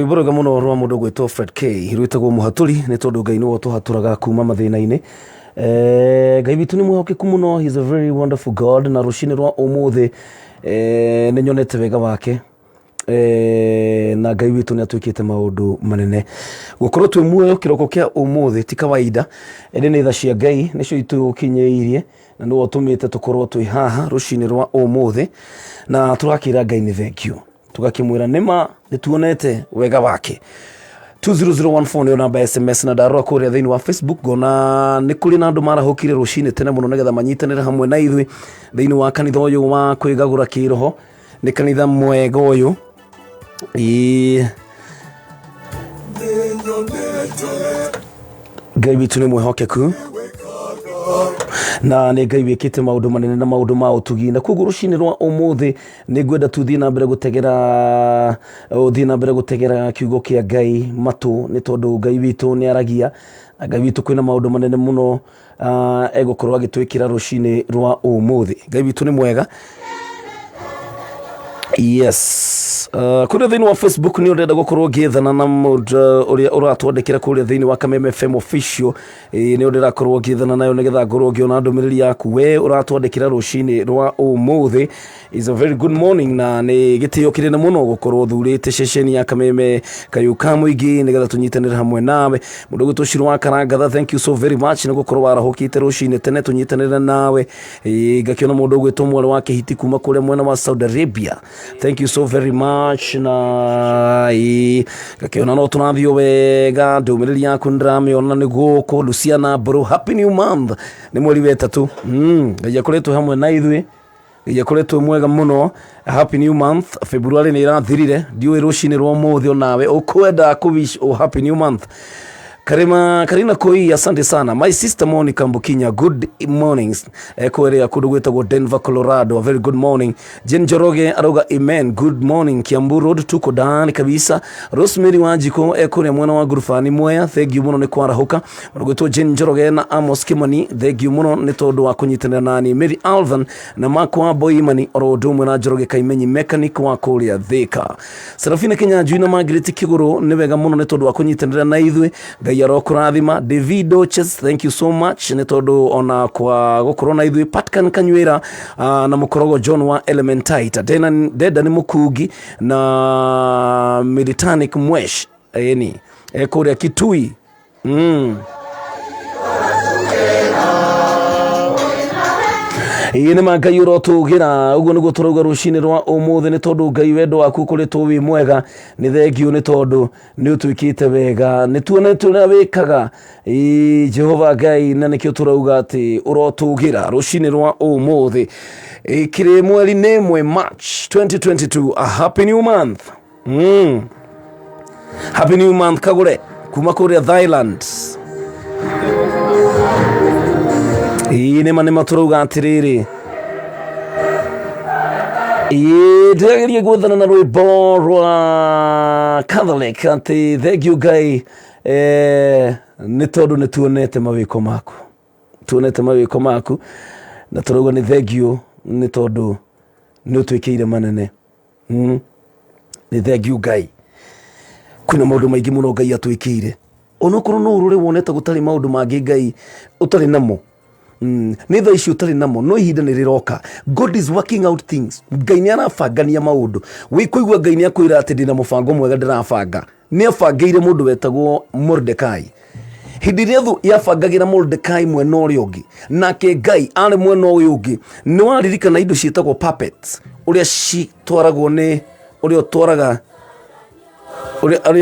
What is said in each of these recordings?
rwimbo rwega muno rwa mundu gwitwo Fred K rwitagwo muhaturi ni tondu Ngai niwe tuhaturaga kuma mathina-ini. Ngai witu ni mwihokeku muno, he is a very wonderful God, na rucini rwa umuthi ni nyonete wega wake. Na Ngai witu ni atwikite maundu manene. Gukorwo twi muoyo kiroko kia umuthi ti kawaida. Ende ni tha cia Ngai nicio itukinyeirie na niwe utumite tukorwo twi haha rucini rwa umuthi, na turakira Ngai ni thank you, tugakimwira nima nituonete wega wake. 20014 ni namba SMS na darua kuria thiini wa Facebook. Gona ni kuri na andu marahukire rucini tene muno nigetha manyitanire hamwe na ithui thiini wa kanitha uyu wa kwigagura kiroho. Ni kanitha mwega uyu Ngai witu ni mwihokeku, na ni Ngai wikite maundu manene na maundu ma utugi, na koguo rucini rwa umuthi ni ngwenda tuthii na mbere gutegera kiugo kia Ngai matu, ni tondu Ngai witu ni aragia. Ngai witu kwina maundu manene muno egukorwo agitwikira rucini rwa umuthi. Ngai witu ni mwega. Yes. Kuria thiini wa Facebook ni urenda gukorwo ngithana na uria uratwandikira kuria thiini wa Kameme FM official, ni urenda korwo ngithana nayo nigetha ngorwo ngiona ndumiriri yaku we uratwandikira rucini rwa umuthi. Is a very good morning, na ni gitio kirene muno gukorwo thurite ceceni ya Kameme kayuka muingi nigetha tunyitanire hamwe nawe. Mundu gwitu Shirwa Karangatha, thank you so very much ni gukorwo warahukite rucini tene tunyitanire nawe. Ngakiona mundu gwitu mwale wa kihiti kuma kuria mwena wa Saudi Arabia, thank you so very much. Na ngakiona no tunathio wega ndumiriri yaku ndiramiona ni guku Luciana bro, happy new month, ni mweri wetatu. Ngai akoretwo hamwe na ithui, Ngai akoretwo mwega muno. Happy new month. February ni irathirire, ndiwe rucini rwa umuthi onawe ukwenda kuwish happy new month. Karina Koi, asante sana. My sister Monica Mbukinya, good mornings. Kwere akudu gwetagwo Denver, Colorado, a very good morning. Jen Joroge aroga amen, good morning. Kiambu Road tuko ndani kabisa. Rosemary Wanjiko ekore mwana wa Gurufani Mwea, thank you muno ni kwarahuka. Gwetwo Jen Joroge na Amos Kimani, thank you muno ni tondu wa kunyitanira nani. Mary Alvan na Makwa Boimani oro ndumwe na Joroge Kaimenyi mechanic wa kuria Thika. Serafina Kenya Juina Margaret Kiguru ni wega muno ni tondu wa kunyitanira na ithui. Ngai arokurathima. Davido Chess, thank you so much ni tondu ona kwa gukorwo na ithui. Patkan Kanywira na mukorogo John wa Elementite, Deda ni Mukugi na Meditanic Mwesh eni kuria Kitui. Ni Ngai urotugira uguo niguo turauga rucini rwa umuthi ni tondu Ngai wendo waku kuritwo wi mwega. Ni thengio ni tondu ni utwikite wega, ni tuonete na wikaga Jehova Ngai, na nikio turauga ati urotugira rucini rwa umuthi. Kiri mweri ni mwe March 2022. A happy new month. Happy new month Kagure kuma kuria Thailand. Ni manema turauga atiriri ndirageria gwethana na rwimbo rwa Catholic ati thank you Ngai ni tondu ni tuonete mawiko maku, na turauga ni thank you ni tondu ni utwikire manene. Ni thank you Ngai, kuna maundu maingi muno Ngai atwikire, onokorwo no urure wonete gutari maundu mangi Ngai utari namo. Ni tha icio utari namo, no ihinda ni riroka. God is working out things. Ngai ni arabangania maundu. Wi kuigua Ngai ni akwira ati ndina mubango mwega ndirabanga, ni abangeire mundu wetagwo Mordekai. Hindi ria thu yabangagira Mordekai mwena uria ungi, nake Ngai ari mwena uyu ungi. Ni waririkana indo cietagwo puppets, uria citwaragwo ni uria utwaraga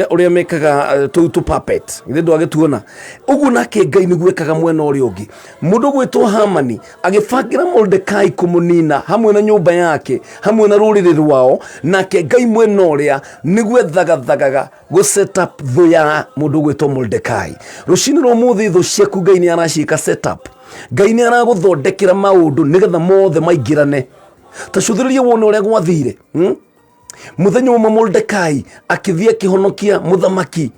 uria mekaga tu puppet ndio agetuona ugu, nake Ngai niguekaga mwena uria ungi. Mundu gwetwo Hamani agibangira Mordekai kumunina hamwe na nyumba yake hamwe na ruriri rwao, nake Ngai mwena uria nigwethagathagaga go set up thu ya mundu gwetwo Mordekai. Rucini rwa muthi thu ciaku Ngai ni aracika set up. Ngai ni araguthondekera maundu nigetha mothe maingirane. Tacuthiririe wone uria gwathire. Muthenya wa Mordekai akithia kihonokia muthamaki,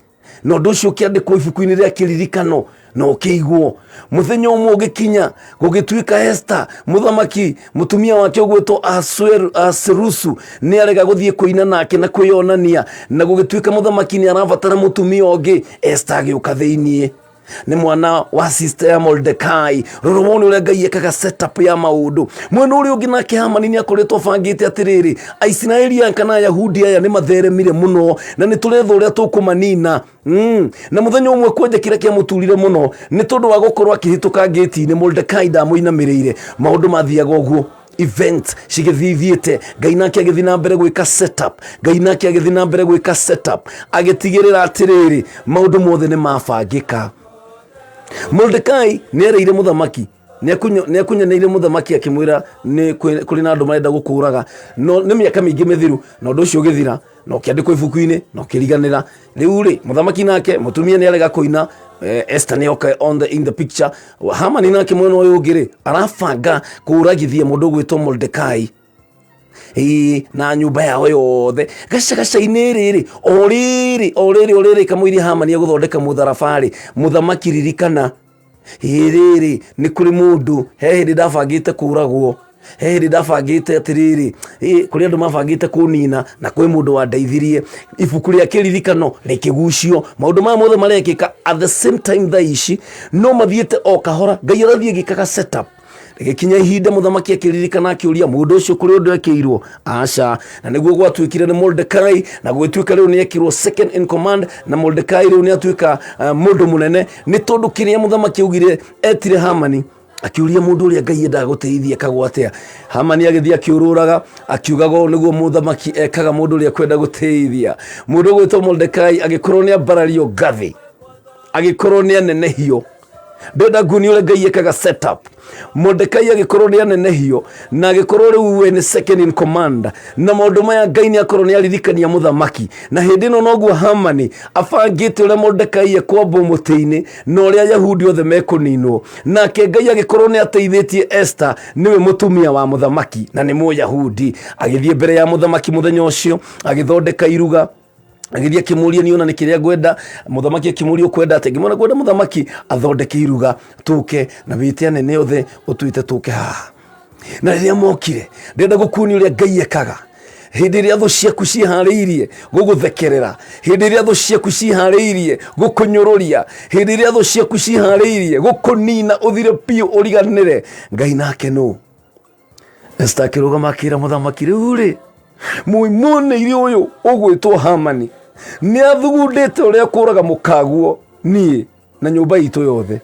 no ndu ucio kiandikwo ibuku-ini ria kiririkano. no kĩiguo muthenya ũmwe ũgĩkinya gũgĩtuĩka Esther muthamaki mutumia wake ũgwĩtwo Asuerusu nĩ arega gũthiĩ kũina nake na kwĩyonania na gũgĩtuĩka muthamaki nĩ arabatara mutumia ũngĩ. Esther agĩũka thĩiniĩ nĩ mwana wa sister ya Mordekai. Rũrũ wone ũrĩa Ngai ekaga setup ya maũndũ. Mwena ũrĩa ũngĩ nake Hamani nĩ akoretwo bangĩte atĩrĩrĩ, Aisiraeli kana Ayahudi aya nĩ matheremire mũno na nĩ tũretha ũrĩa tũkũmanina. Na mũthenya ũmwe kwenjekire kĩa mũturire mũno nĩ tondũ wa gũkorwo akĩhĩtũka ngĩti-inĩ. Mordekai ndamũinamĩrĩire, maũndũ mathiaga ũguo, event cigĩthithiĩte. Ngai nake agĩthiĩ na mbere gwĩka setup, Ngai nake agĩthiĩ na mbere gwĩka setup, agĩtigĩrĩra atĩrĩrĩ maũndũ mothe nĩ mabangĩka. Mordekai nĩ ereire muthamaki, nĩ akunyanĩire muthamaki akĩmwĩra nĩ kũrĩ na andũ marenda gũkũraga. No nĩ mĩaka mĩingĩ mĩthiru na ũndũ ũcio ũgĩthira na ũkĩandĩkwo ibuku-inĩ na ũkĩriganĩra. Rĩu rĩ muthamaki nake mutumia nĩ arega kũina. Esther nĩ oka in the picture. Hamani nake mwena ũyũ ũngĩ rĩ arabanga kũragithia mũndũ ũgwĩtwo Mordekai na nyumba yao yothe. Gacagaca-inĩ rĩrĩ o rĩrĩ kamũiria Hamani agũthondeka mũtharaba-rĩ, muthamaki ririkana rĩrĩ nĩ kũrĩ mũndũ he hĩndĩ ndabangĩte kũragwo, he hĩndĩ ndabangĩte atĩrĩrĩ kũrĩ andũ mabangĩte kũnina na kwĩ mũndũ wandeithirie. Ibuku rĩa kĩririkano rĩkĩgucio, maũndũ maya mothe marekĩka at the same time. Thaa ici no mathiĩte o kahora, Ngai arathiĩ gĩkaga setup. Gĩkinya ihinda muthamaki akĩririkana akĩũria mũndũ ũcio kũrĩ ũndũ ekĩirwo aca, na nĩguo gwatuĩkire nĩ Mordekai na gwĩtuĩka rĩu nĩ ekirwo second in command, na Mordekai rĩu nĩ atuĩka mũndũ mũnene nĩ tondũ kĩrĩa muthamaki augire etire Hamani akiuria mũndũ ũrĩa Ngai endaga gũteithia kagwo atĩa. Hamani agĩthiĩ akĩũrũraga akiugaga ũũ nĩguo muthamaki ekaga mũndũ ũrĩa kwenda gũteithia. Mũndũ ũgwĩtwo Mordekai agĩkorwo nĩ ambarario ngathĩ, agĩkorwo nĩ anenehio. Ndenda nguni ũrĩa Ngai ekaga setup. Mordekai agĩkorwo nĩ anenehio na agĩkorwo rĩu we nĩ second in command, na maũndũ maya Ngai nĩ akorwo nĩ aririkania muthamaki. Na hĩndĩ ĩno noguo Hamani abangĩte ũrĩa Mordekai ekwambwo mũtĩ-inĩ na ũrĩa Ayahudi othe mekũninwo. Nake Ngai agĩkorwo nĩ ateithĩtie Esther, nĩwe mutumia wa muthamaki na nĩ Mũyahudi. Agĩthiĩ mbere ya muthamaki mũthenya ũcio agĩthondeka iruga, agĩthiĩ akĩmũria niona nĩ kĩrĩa ngwenda. Muthamaki akĩmũria ũkwenda atĩ, ngĩmwĩra ngwenda muthamaki athondeke iruga tũke na wĩte anene othe ũtwĩte tũke haha. Na rĩrĩa mokire ndĩrenda gũkuonia ũrĩa Ngai ekaga hĩndĩ ĩrĩa thũ ciaku ciĩharĩirie gũgũthekerera, hĩndĩ ĩrĩa thũ ciaku ciĩharĩirie gũkũnyũrũria, hĩndĩ ĩrĩa thũ ciaku ciĩharĩirie gũkũnina ũthire piũ ũriganĩre. Ngai nake nũ? Esther akĩrũgama akĩra muthamaki, rĩu rĩ mũnĩire ũyũ ũgwĩtwo Hamani nĩ athugundĩte ũrĩa kũraga mũkaguo niĩ na nyũmba itũ yothe.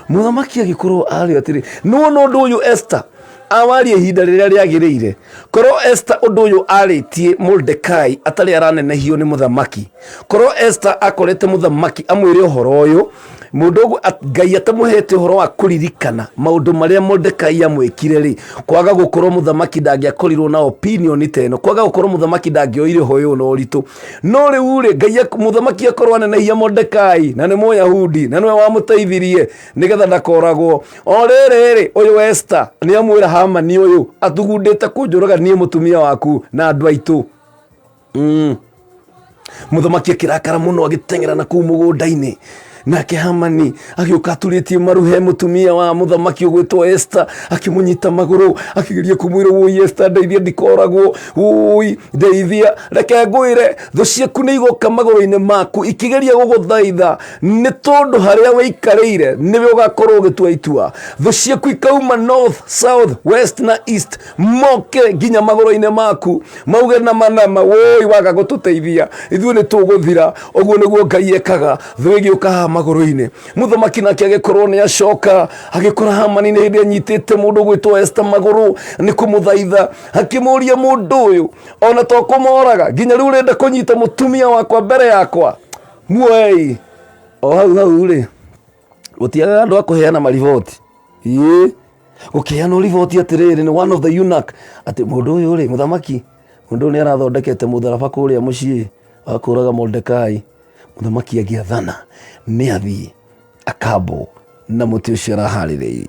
Muthamaki agĩkorwo arĩ atĩrĩ nĩwona ũndũ ũyũ Esther awarie ihinda rĩrĩa rĩagĩrĩire. Korwo Esther ũndũ ũyũ arĩtie Mordekai atarĩ aranenehio nĩ muthamaki, korwo Esther akorete muthamaki amwĩre ũhoro ũyũ, mũndũ ũguo Ngai atamũhete ũhoro wa kũririkana maũndũ marĩa Mordekai amwĩkire rĩ, kwaga gũkorwo muthamaki ndangĩakorirwo na opinion ta ĩno, kwaga gũkorwo muthamaki ndangĩoire ũhoro ũyũ na ũritũ. No rĩu rĩ Ngai muthamaki akorwo anenehia Mordekai na nĩ Mũyahudi na nĩwe wamũteithirie nĩgetha ndakoragwo. O rĩrĩ ũyũ Esther nĩ amwĩra Hamani ũyũ athugundĩte kũnjũraga niĩ mutumia waku na andũ aitũ. Muthamaki akĩrakara mũno agĩteng'era na kũu mũgũnda-inĩ. Nake Hamani agĩũka aturĩtie maru he mutumia wa muthamaki ũgwĩtwo Esther, akĩmũnyita magũrũ akĩgeria kũmwĩra woi Esther ndeithia ndikoragwo, woi ndeithia, reke ngwĩre thũ ciaku nĩ igoka magũrũ-inĩ maku ikĩgeria gũgũthaitha nĩ tondũ harĩa wĩikarĩire nĩwe ũgakorwo ũgĩtua itua. Thũ ciaku ikauma north, south, west na east moke nginya magũrũ-inĩ maku mauge na manama woi waga gũtũteithia ithuĩ nĩ tũgũthira. Ũguo nĩguo Ngai ekaga, thũ ĩgĩũka magũrũ-inĩ. Muthamaki nake agĩkorwo nĩ acoka agĩkora Hamani nĩ hĩndĩ anyitĩte mũndũ ũgwĩtwo Esther magũrũ nĩ kũmũthaitha, akĩmũria mũndũ ũyũ ona to kũmoraga nginya rĩu ũrenda kũnyita mũtumia wakwa mbere yakwa muoei. O hau rĩ gũtiagaga andũ a kũheana mariboti, gũkĩheanwo riboti atĩrĩrĩ nĩ one of the eunuch atĩ mũndũ ũyũ rĩ muthamaki mũndũ ũyũ nĩ arathondekete mũtharaba kũrĩa mũciĩ wa kũraga Mordekai. Muthamaki agĩathana nĩ athiĩ akambwo na muti ucio arahaririirie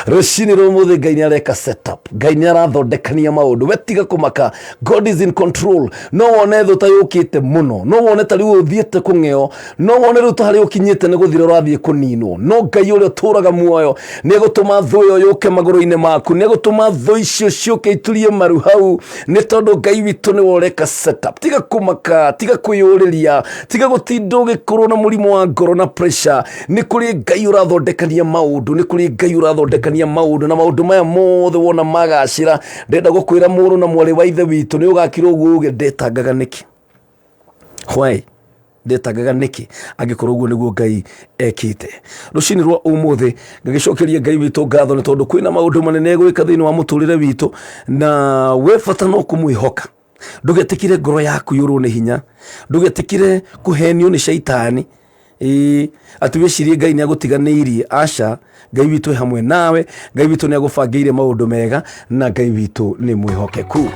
rucini rumuthe Ngai niareka setup, Ngai niarathondekania maundu, wetiga kumaka. God is in control. No wone thu ta yukite muno, no wone ta riu uthiete kungeo, no wone riu ta hari ukinyite ni guthira urathie kuninwo, no Ngai uria turaga muoyo ni gutuma thu yo yuke maguru-ini maku, ni gutuma thu icio ciuke iturie maru hau, ni tondu Ngai witu ni woreka setup. Tiga kumaka, tiga kuyuriria, tiga gutinda ugikorwo na murimu wa ngoro na pressure. Ni kuri Ngai urathondekania maundu, ni kuri Ngai urathondekania maundu, na maundu maya mothe wona magacira. Ndenda gukwira muru na mwari wa ithe witu ni ugakira uguo uge ndetangaga niki hwai ndetangaga niki angikorwo uguo niguo Ngai ekite. Rucini rwa umuthi ngagicokeria Ngai witu ngatho ni tondu kwina maundu manene gwika thiini wa muturire witu, na we bata no kumwihoka. Ndugetikire ngoro yaku yurwo ni hinya, ndugetikire kuhenio ni shaitani ati wicirie Ngai niagutiganiirie. Aca, Ngai witu hamwe nawe, Ngai witu niagubangiire maundu mega, na Ngai witu ni mwihokeku.